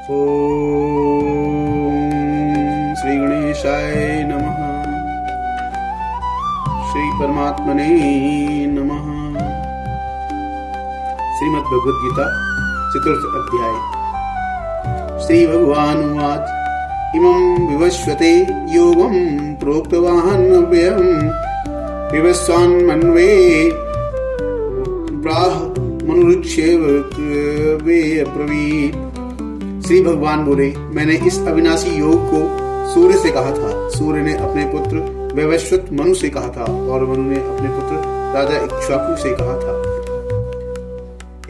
ओम श्री गणेशाय नमः। श्री परमात्मने नमः। श्रीमद् भगवद गीता चतुर्थ अध्याय। श्री भगवान उवाच इमं विवस्वते योगं प्रोक्तवान् व्ययं विवस्वान्मन्वे प्राह मनुरुक्षेव वे अब्रवीत्। श्री भगवान बोले, मैंने इस अविनाशी योग को सूर्य से कहा था। सूर्य ने अपने पुत्र वैवस्वत मनु से कहा था और मनु ने अपने पुत्र राजा इक्ष्वाकु से कहा था।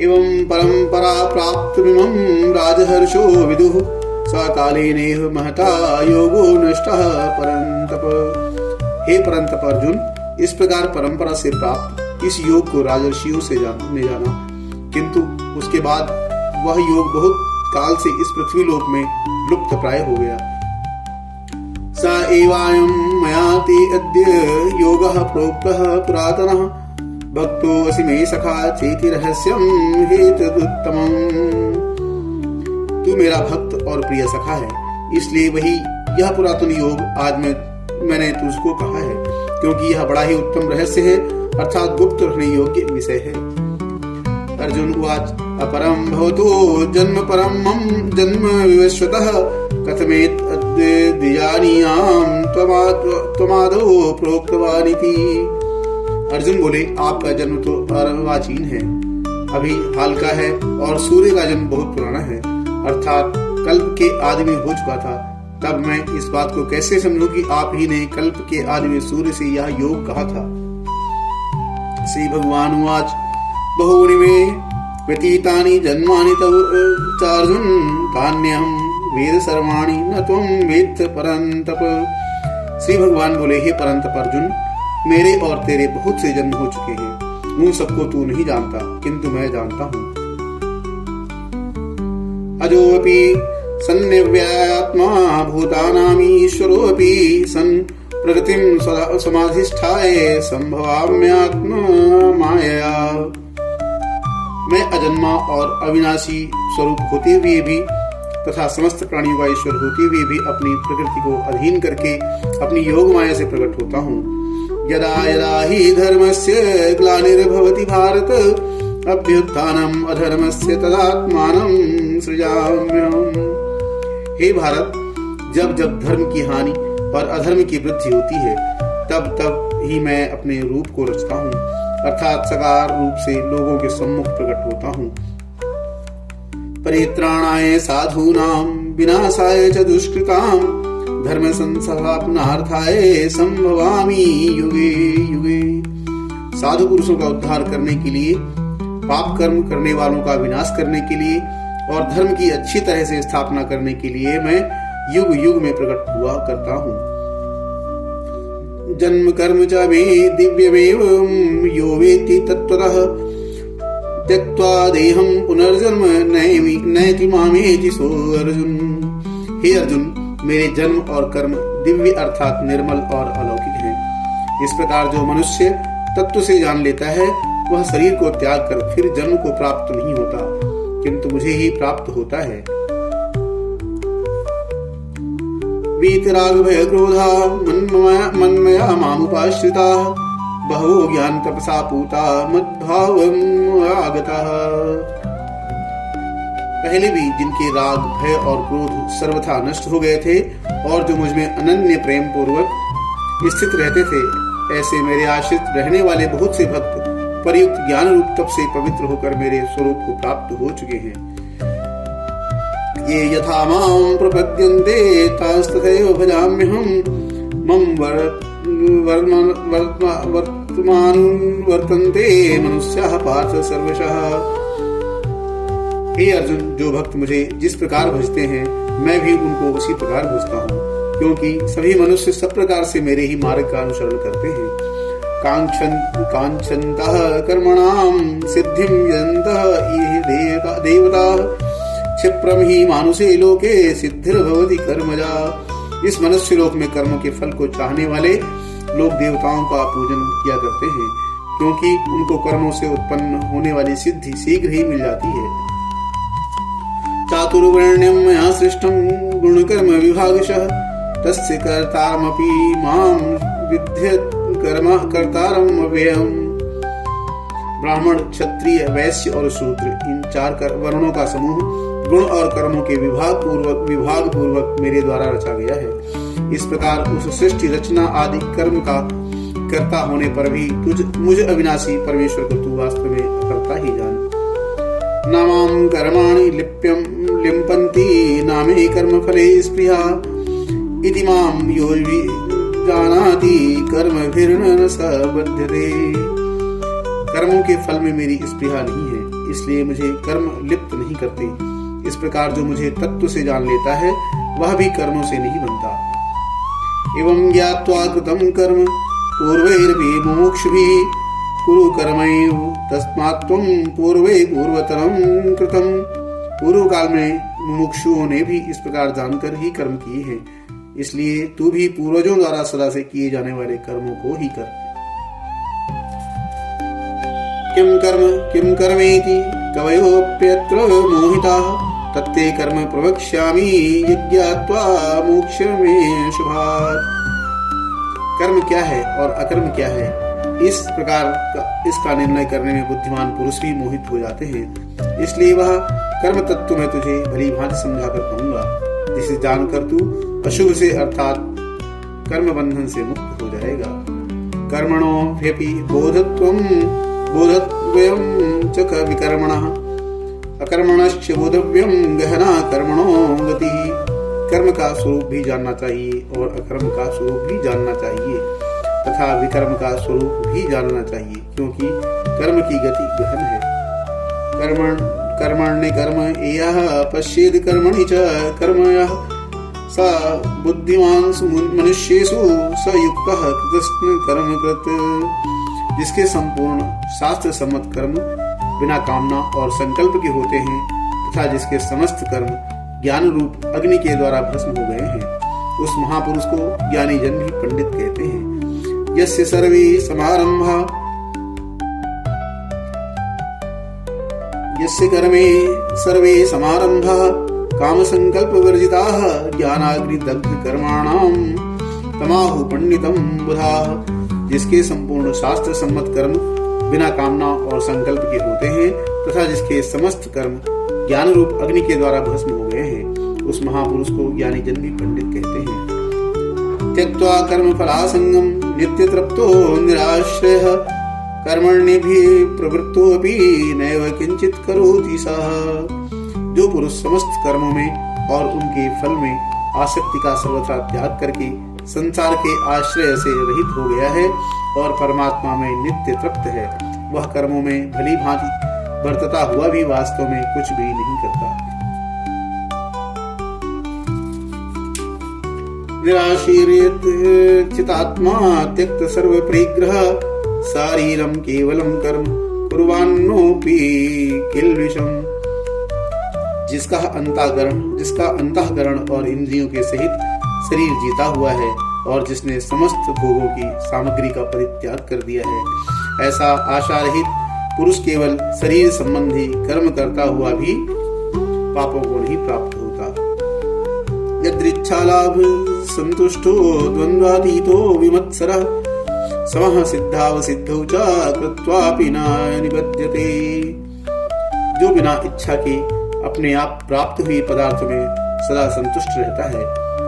एवं परंपरा प्राप्तमिमं राजहर्षो विदुः सकालेनेह महता योगो नष्टः परंतप। हे परंतप अर्जुन, इस प्रकार परंपरा से प्राप्त इस योग को राजर्षियों से ने जाना, किंतु उसके बाद वह योग बहुत काल से इस पृथ्वी लोक में लुप्त प्राय हो गया। स एवायं मया ते अद्य योगः प्रोक्तः पुरातनः भक्तो असि मे सखा चेति रहस्यं हेतुत्तमम्। तू मेरा भक्त और प्रिय सखा है, इसलिए वही यह पुरातन योग आज मैंने तुझको कहा है, क्योंकि यह बड़ा ही उत्तम रहस्य है, अर्थात गुप्त रखने योग्य विषय है। अर्जुन उवाच अपरं भवतो जन्म परमं जन्म विवस्वतः कथमेत द्विजानीयां त्वमादौ प्रोक्तवानिति। अर्जुन बोले, आपका जन्म तो अर्वाचीन है, अभी हाल का है, और सूर्य का जन्म बहुत पुराना है, अर्थात कल्प के आदि में हो चुका था। तब मैं इस बात को कैसे समझूं कि आप ही ने कल्प के आदि में सूर्य से यह योग कहा था। श्री भगवान उवाच बहूनि मे व्यतीतानि जन्मानि तव चार्जुन तान्यहं वेद सर्वाणि न त्वं वेत्थ परन्तप। श्री भगवान बोले, हे परंतप अर्जुन, मेरे और तेरे बहुत से जन्म हो चुके हैं, उन सबको तू नहीं जानता, किंतु मैं जानता हूँ। अजोऽपि सन्निव्यात्मा भूतानामीश्वरोऽपि सन् प्रकृतिं समाधिष्ठाय संभवाम्यात्मा मायया। मैं अजन्मा और अविनाशी स्वरूप होते हुए भी तथा समस्त प्राणियों का ईश्वर होते हुए भी अपनी प्रकृति को अधीन करके अपनी योग माया से प्रकट होता हूँ। यदा यदा हि धर्मस्य ग्लानिर्भवति भारत अभ्युत्थानम् अधर्मस्य तदात्मानं सृजाम्यहम्। हे भारत, जब जब धर्म की हानि और अधर्म की वृद्धि होती है, तब तब ही मैं अपने रूप को रचता हूँ, अर्थात साकार रूप से लोगों के सम्मुख प्रकट होता हूँ। परित्राणाय साधूनां विनाशाय च दुष्कृतां धर्म संस्थापनार्थाय संभवामि युगे युगे। साधु पुरुषों का उद्धार करने के लिए, पाप कर्म करने वालों का विनाश करने के लिए और धर्म की अच्छी तरह से स्थापना करने के लिए मैं युग युग में प्रकट हुआ करता हूँ। जन्म कर्म च मे दिव्यमेव यो वेत्ति तत्त्वतः त्यक्त्वा देहं पुनर्जन्म नैति मामेति सो अर्जुन। हे अर्जुन, मेरे जन्म और कर्म दिव्य अर्थात निर्मल और अलौकिक हैं। इस प्रकार जो मनुष्य तत्व से जान लेता है, वह शरीर को त्याग कर फिर जन्म को प्राप्त नहीं होता, किंतु मुझे ही प्राप्त होता है। वीतराग भय क्रोधा मन्मया मामुपाश्रिता बहवो ज्ञान तपसा पूता मद्भावम् आगता। पहले भी जिनके राग भय और क्रोध सर्वथा नष्ट हो गए थे और जो मुझ में अनन्य प्रेम पूर्वक स्थित रहते थे, ऐसे मेरे आश्रित रहने वाले बहुत से भक्त परियुक्त ज्ञान रूप तप से पवित्र होकर मेरे स्वरूप को प्राप्त हो चुके हैं। ये यथा मां प्रपद्यन्ते तास्तथैव भजाम्यहम् मम वर्तमान वर्तन्ते मनुष्याः पार्थ सर्वशः। हे अर्जुन, जो भक्त मुझे जिस प्रकार भजते हैं, मैं भी उनको उसी प्रकार भजता हूँ, क्योंकि सभी मनुष्य सब प्रकार से मेरे ही मार्ग का अनुसरण करते हैं। कांक्षन्तः कर्मणां सिद्धिं यजन्तः देवताः क्षिप्रम ही मानुषे लोके सिद्धिर्भवति कर्मजा। इस मनुष्य लोक में कर्म के फल को चाहने वाले लोग देवताओं का पूजन किया करते हैं, क्योंकि उनको कर्मों से उत्पन्न होने वाली सिद्धि शीघ्र ही मिल जाती है। चातुर्वर्ण्यं मया सृष्टं गुणकर्म विभागशः तस्य कर्तारमपि मां विद्यत् कर्म कर्तारम् अव्ययम्। ब्राह्मण, क्षत्रिय, वैश्य और शूद्र, इन 4 वर्णों का समूह गुण और कर्मों के विभाग पूर्वक मेरे द्वारा रचा गया है। इस प्रकार उस सृष्टि रचना आदि कर्म का कर्ता होने पर भी मुझ अविनाशी परमेश्वर को तू वास्तव में अकर्ता ही जान। नामां कर्माणि लिम्पन्ति नामे कर्म फले स्पृहा इति मां यो जानाति कर्मभिर्न स बध्यते। कर्मों के फल में मेरी स्पृहा नहीं है, इसलिए मुझे कर्म लिप्त नहीं करते। इस प्रकार जो मुझे तत्व से जान लेता है वह भी कर्मों से नहीं बनता। एवं ज्ञात्वा कृतं कर्म पूर्वैरपि मुमुक्षुभिः कुरु कर्मैव तस्मात् त्वं पूर्वे पूर्वतरं कृतं। पूर्व काल में मुमुक्षुओं ने भी इस प्रकार जानकर ही कर्म किए हैं, इसलिए तू भी पूर्वजों द्वारा सदा से किए जाने वाले कर्मों को ही कर। किम कर्मेति कवयोप्यत्र मोहिताः तत्ते कर्म प्रवक्ष्यामि यज्ञात्वा मोक्षमे शुभात्। कर्म क्या है और अकर्म क्या है, इस प्रकार इसका निर्णय करने में बुद्धिमान पुरुष भी मोहित हो जाते हैं। इसलिए वह कर्म तत्व में तुझे भली भांति समझाकर कहूंगा, जिसे जानकर तू अशुभ से अर्थात कर्म बंधन से मुक्त हो जाएगा। कर्मणो ह्यपि बोधत्वं बोधत्वयं च विकर्मणः अकर्मणश्च बोधव्यं गहना कर्मणो गतिः। कर्म का स्वरूप भी जानना चाहिए और अकर्म का स्वरूप भी जानना चाहिए तथा विकर्म का स्वरूप भी जानना चाहिए, क्योंकि कर्म की गति गहन है। कर्मण्य कर्म एयः पश्येद कर्मणि च कर्म यः स बुद्धिमान् मनुष्येषु स युक्तः कृतस्न कर्म कृत। जिसके संपूर्ण शास्त्र सम्मत कर्म बिना कामना और संकल्प के होते हैं तथा जिसके समस्त कर्म ज्ञान रूप अग्नि के द्वारा भस्म हो गए हैं, उस महापुरुष को ज्ञानी जन भी पंडित कहते हैं। यस्य सर्वे समारंभा यस्य कर्मे सर्वे समारंभा काम संकल्प वर्जिताः ज्ञानाग्नि दग्ध कर्माणाम तमाहु पंडितम बुधाः। जिसके संपूर्ण शास्त्र सम्मत कर्म बिना कामना और संकल्प के होते हैं तथा जिसके समस्त कर्म ज्ञान रूप अग्नि के द्वारा भस्म हो गए हैं, उस महापुरुष को ज्ञानी जन भी पंडित कहते हैं। त्यक्त्वा कर्म फलासंगम नित्य तृप्तो निराश्रयः कर्मण्यभिः प्रवृत्तो अपि नैव किंचित करोति सः। जो पुरुष समस्त कर्मों में और उनके फल में आसक्ति का सर्वथा त्याग करके संसार के आश्रय से रहित हो गया है और परमात्मा में नित्य तृप्त है, वह कर्मों में भली भांति वर्तता हुआ भी वास्तव में कुछ भी नहीं करता। निराशीर्यत चितात्मा त्यक्त सर्व परिग्रह शारीरम केवलम कर्म कुर्वाणोपि किल्बिषम। जिसका अंतःकरण और इंद्रियों के सहित शरीर जीता हुआ है और जिसने समस्त भोगों की सामग्री का परित्याग कर दिया है, ऐसा आशा रहित पुरुष केवल शरीर संबंधी कर्म करता हुआ भी पापों को नहीं प्राप्त होता। यदृच्छा लाभ संतुष्टो द्वंद्वातीतो विमत्सरः समः सिद्धावसिद्धौ च कृत्वापि न निबध्यते। जो बिना इच्छा के अपने आप प्राप्त हुए पदार्थ में सदा संतुष्ट रहता है,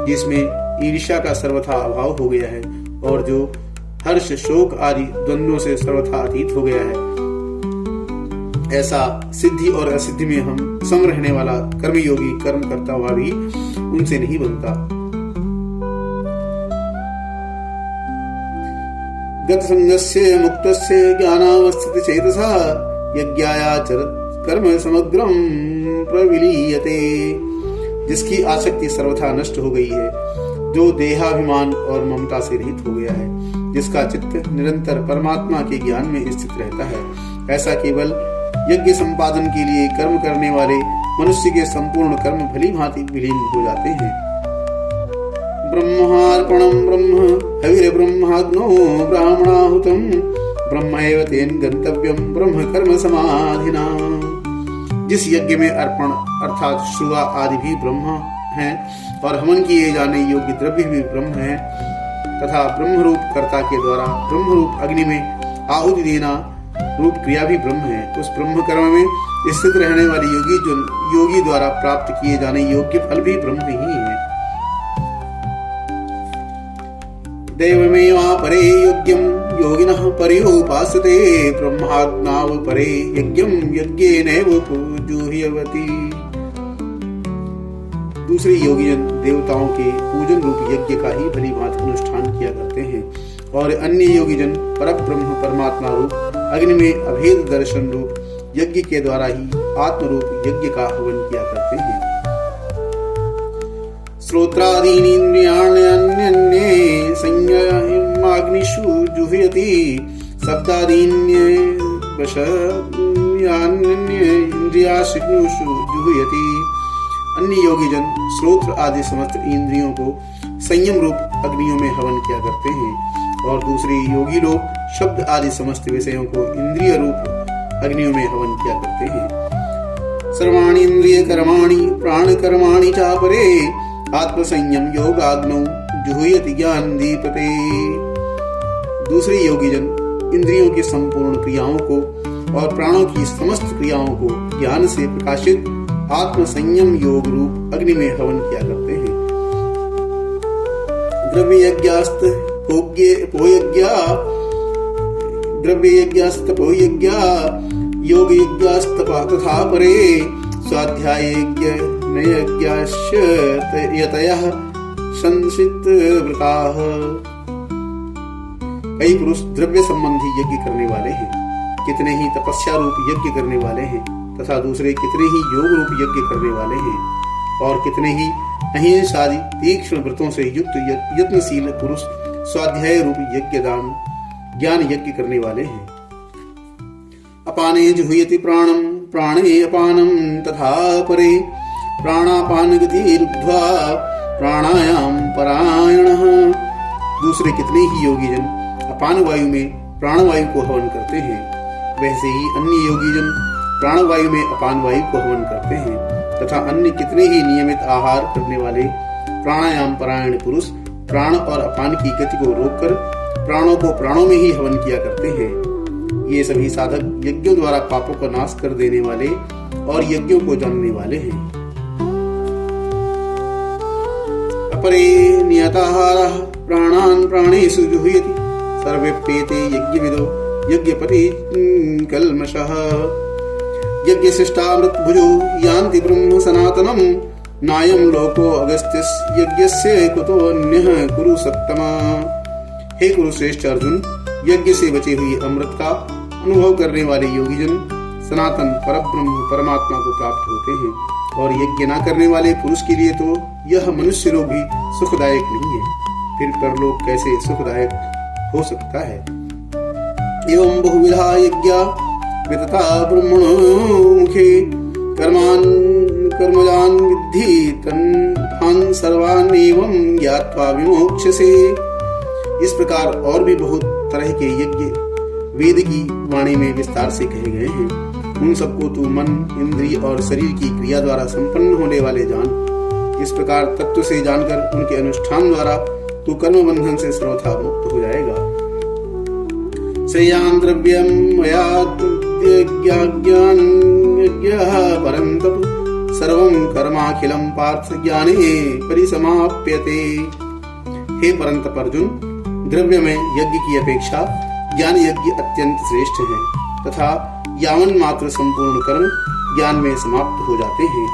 जिसमें ईर्ष्या का सर्वथा अभाव हो गया है और जो हर्ष शोक आदि द्वंद्वों से सर्वथा अतीत हो गया है, ऐसा सिद्धि और असिद्धि में हम सम रहने वाला कर्मयोगी कर्म करता हुआ भी उनसे नहीं बनता। गत संगस्य मुक्तस्य ज्ञानावस्थित चेतसा यज्ञायाचरत् कर्म समग्रम प्रविलीयते। जिसकी आसक्ति सर्वथा नष्ट हो गई है, जो देहाभिमान और ममता से रहित हो गया है, जिसका चित्त निरंतर परमात्मा के ज्ञान में स्थित रहता है, ऐसा केवल यज्ञ संपादन के लिए कर्म करने वाले मनुष्य के संपूर्ण कर्म भली भांति विलीन हो जाते हैं। ब्रह्मार्पणम ब्रह्म हविर्ब्रह्माग्नो ब्राह्मणाहुतम ब्रह्मैव तेन गंतव्यम ब्रह्म कर्म समाधिना। जिस यज्ञ में अर्पण अर्थात श्रुआ आदि भी ब्रह्म हैं और हवन किए जाने योग्य द्रव्य भी ब्रह्म है तथा ब्रह्म रूप कर्ता के द्वारा ब्रह्म रूप अग्नि में आहुति देना रूप क्रिया भी ब्रह्म है। उस ब्रह्म कर्म में स्थित रहने वाले योगी द्वारा प्राप्त किए जाने योग्य फल भी ब्रह्म ही है। देवमेवा परे यज्ञं योगिनः पर्युपासते ब्रह्माज्ञाव परे यज्ञं यज्ञेनैव पूज्योह्यवति। दूसरे योगीजन देवताओं के पूजन रूप यज्ञ का ही भली भांति अनुष्ठान किया करते हैं और अन्य योगीजन परब्रह्म परमात्मा रूप अग्नि में अभेद दर्शन रूप यज्ञ के द्वारा ही आत्म रूप यज्ञ का हवन किया करते हैं। श्रोत्रादीनि इंद्रियाण्यन्ये संयमाग्निषु जुह्यति शब्दादीन्ये वशयान्ये इंद्रियाशिग्नुषु जुह्यति। अन्य योगीजन श्रोत्र आदि समस्त इंद्रियों को संयम रूप अग्नियों में हवन किया करते हैं और दूसरे योगी लोग शब्द आदि समस्त विषयों को इंद्रिय रूप अग्नियों में हवन किया करते हैं। सर्वाणि इंद्रिय कर्माणि प्राण कर्माणि चापरे आत्म संयम योगाग्नौ जुह्यति ज्ञान दीपते। दूसरे योगीजन इंद्रियों की संपूर्ण क्रियाओं को और प्राणों की समस्त क्रियाओं को ज्ञान से प्रकाशित आत्म संयम योग रूप अग्नि में हवन किया करते हैं। द्रव्ययज्ञास्तपोयज्ञा योगयज्ञास्तपा तथा परे स्वाध्याययज्ञ नयज्ञाश्च यतयः संसितव्रताः। कई पुरुष द्रव्य संबंधी यज्ञ करने वाले हैं, कितने ही तपस्या रूप यज्ञ करने वाले हैं तथा दूसरे कितने ही योग रूप यज्ञ करने वाले हैं और कितने ही अहिंसादि तीक्ष्ण व्रतों से युक्त यत्नशील पुरुष स्वाध्याय रूप यज्ञ दान ज्ञान यज्ञ करने वाले हैं। अपाने जुह्यति प्राणम प्राणे अपानम तथा परे प्राणापान गतिरुद्ध्वा प्राणायाम परायणः। दूसरे कितने ही योगीजन अपान वायु में प्राणवायु को हवन करते हैं, वैसे ही अन्य योगीजन प्राणवायु में अपान वायु को हवन करते हैं तथा अन्य कितने ही नियमित आहार करने वाले प्राणायाम परायण पुरुष प्राण और अपान की गति को रोककर प्राणों को प्राणों में ही हवन किया करते हैं। ये सभी साधक यज्ञों द्वारा पापों का नाश कर देने वाले और यज्ञों को जानने वाले हैं। अपरे नियताहारः प्राणान् प्राणेषु जुह्यति सर्वेप्येते यज्ञविदो यज्ञपति कल्मषः। यज्ञशिष्टामृत भुजो यान्ति ब्रह्म सनातनम नायम लोको अगस्त्यस यज्ञस्य कुतो अन्यः कुरु सत्तमा। हे कुरुश्रेष्ठ अर्जुन, यज्ञ से बची हुई अमृत का अनुभव करने वाले योगीजन सनातन परब्रह्म परमात्मा को प्राप्त होते हैं और यज्ञ न करने वाले पुरुष के लिए तो यह मनुष्य लोक भी सुखदायक नहीं है, फिर परलोक कैसे सुखदायक हो सकता है। एवं बहुविधा यज्ञा वितता ब्रह्मणो मुखे कर्मजान विद्धि तान् सर्वान् एवं ज्ञात्वा विमोक्ष्यसे। इस प्रकार और भी बहुत तरह के यज्ञ वेद की वाणी में विस्तार से कहे गए हैं। उन सबको तू मन इंद्रिय और शरीर की क्रिया द्वारा संपन्न होने वाले जान। इस प्रकार तत्व से जानकर उनके अनुष्ठान द्वारा तू कर्म बंधन से सर्वथा मुक्त हो जाएगा। श्रेयान् द्रव्यं मया यज्ञः परन्तप सर्वं कर्माखिलं पार्थ ज्ञाने परिसमाप्यते। हे परंतप अर्जुन, द्रव्य में यज्ञ की अपेक्षा ज्ञान यज्ञ अत्यंत श्रेष्ठ है तथा यावन मात्र संपूर्ण कर्म ज्ञान में समाप्त हो जाते हैं।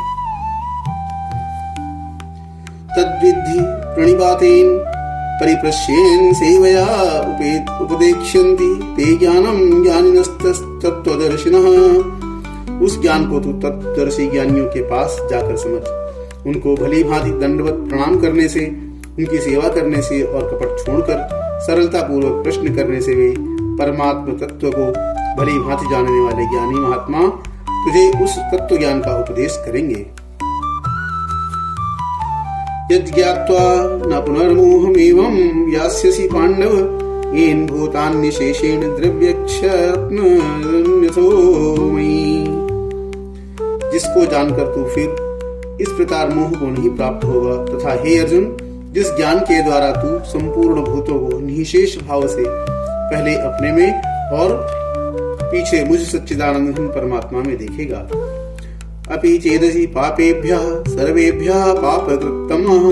तद्विद्धि प्रणिपातेन परिप्रश्येन सेवया उपदेक्ष्यन्ति ते ज्ञानम ज्ञानिनस्तत्त्वदर्शिनः। उस ज्ञान को तू तत्वदर्शी ज्ञानियों के पास जाकर समझ। उनको भली भांति दंडवत प्रणाम करने से, उनकी सेवा करने से और कपट छोड़कर सरलता पूर्वक प्रश्न करने से वे परमात्म तत्व को भली भांति जानने वाले ज्ञानी महात्मा तुझे उस तत्व ज्ञान का उपदेश करेंगे। यज्ञात्वा न पुनर्मोहमेवं यास्यसि पांडव येन भूतान्यशेषेण द्रव्यक्षात्मन्यथो मयि। जिसको जानकर तू फिर इस प्रकार मोह को नहीं प्राप्त होगा। तथा हे अर्जुन, जिस ज्ञान के द्वारा तू संपूर्ण भूतों को निःशेष भाव से पहले अपने में और पीछे मुझ सच्चिदानंद परमात्मा में देखेगा। अपि चेदसि पापेभ्यः सर्वेभ्यः पापकृत्तमः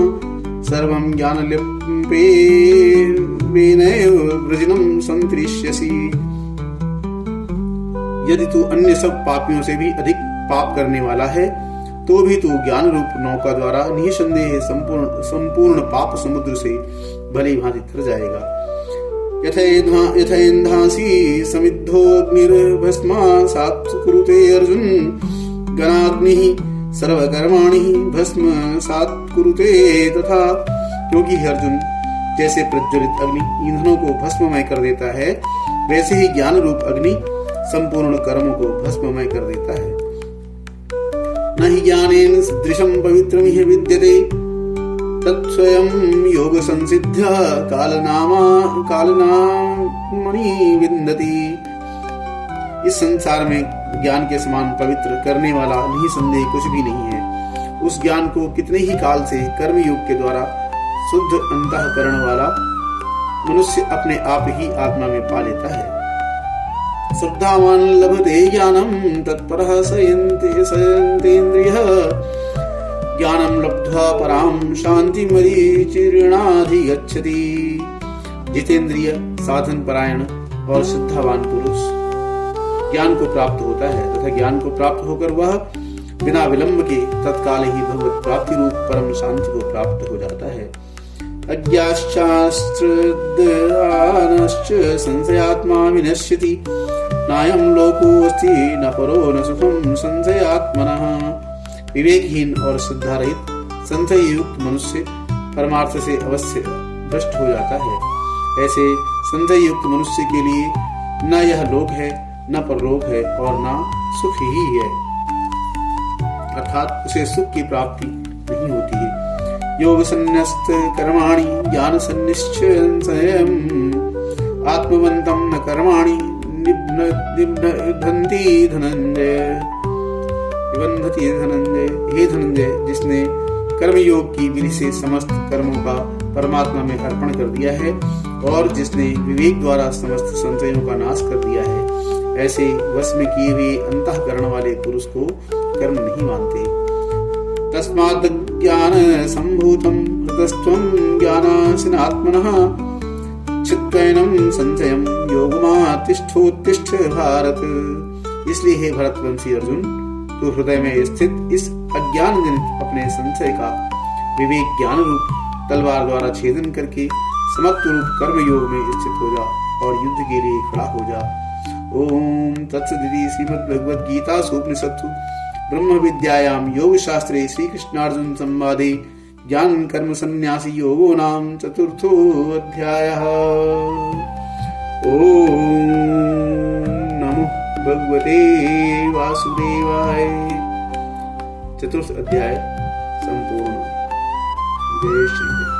सर्वं ज्ञानलिप्येनैव वृजनं संतरिष्यसि। यदि तू अन्य सब पापियों से भी अधिक पाप करने वाला है तो भी तू ज्ञान रूप नौका द्वारा निसंदेह संपूर्ण पाप समुद्र से भली भांति तर जाएगा। यथैंधांसि समिद्धोऽग्निर्भस्मासात् कुरुते अर्जुन गणाग्निः सर्वकर्माणि भस्मसात् कुरुते। तथा क्योंकि अर्जुन, जैसे प्रज्वलित अग्नि ईंधनों को भस्ममय कर देता है, वैसे ही ज्ञान रूप अग्नि संपूर्ण कर्मों को भस्ममय कर देता है। न हि ज्ञानेन सदृशं पवित्रमिह विद्यते तत्स्वयं योग संसिद्ध्य कालनामणि विन्दति। इस संसार में ज्ञान के समान पवित्र करने वाला निसंदेह कुछ भी नहीं है। उस ज्ञान को कितने ही काल से कर्मयोग के द्वारा शुद्ध अंतःकरण वाला मनुष्य अपने आप ही आत्मा में पा लेता है। श्रद्धावान लभते ज्ञानम तत्परः संयतेन्द्रियः ज्ञानम लब्ध्वा पराम शांतिमरीचिर्णाधिगच्छति। जितेंद्रिय, साधन परायण और श्रद्धावान पुरुष ज्ञान को प्राप्त होता है तथा ज्ञान को प्राप्त होकर वह बिना विलंब के तत्काल ही भगवत प्राप्ति रूप परम शांति को प्राप्त हो जाता है। अज्ञाश्चास्त्रदानश्च संशयात्मा विनश्यति नायं लोकोऽस्ति न परो न सुखं संशयात्मनः। विवेकहीन और श्रद्धा रहित संशय युक्त मनुष्य परमार्थ से अवश्य भ्रष्ट हो जाता है। ऐसे संशय युक्त मनुष्य के लिए न यह लोक है, न परलोक है और न सुख ही है, अर्थात उसे सुख की प्राप्ति नहीं होती है। योग संन्यस्त कर्माणि ज्ञान सन्निश्चयं आत्मवन्तं न कर्माणि निबंधति धनंजय। हे धनंजय, जिसने कर्मयोग की विधि से समस्त कर्मों का परमात्मा में अर्पण कर दिया है और जिसने विवेक द्वारा समस्त संशयों का नाश कर दिया है, ऐसे वश में किए हुए अंतःकरण वाले पुरुष को कर्म नहीं मानते। तस्मात् ज्ञान संभूतं हृतस्त्वं ज्ञानासिनात्मनः चित्तैनं संशयं योगमातिष्ठोत्तिष्ठ भारत। इसलिए हे भरतवंशी अर्जुन, तू हृदय में स्थित इस अज्ञान जनित अपने संशय का विवेक ज्ञान रूप तलवार द्वारा छेदन करके समत्व रूप कर्म योग में स्थित हो जा और युद्ध के लिए खड़ा हो जा। ओम तत्सदिति श्रीमद्भगवद्गीतासु उपनिषत्सु ब्रह्म विद्यायां योग शास्त्रे श्री कृष्णार्जुन संवादे ज्ञान कर्म संन्यासी योगो नाम चतुर्थो अध्यायः। ओम नमो भगवते वासुदेवाय। चतुर्थ अध्याय संपूर्ण। जय श्री कृष्ण।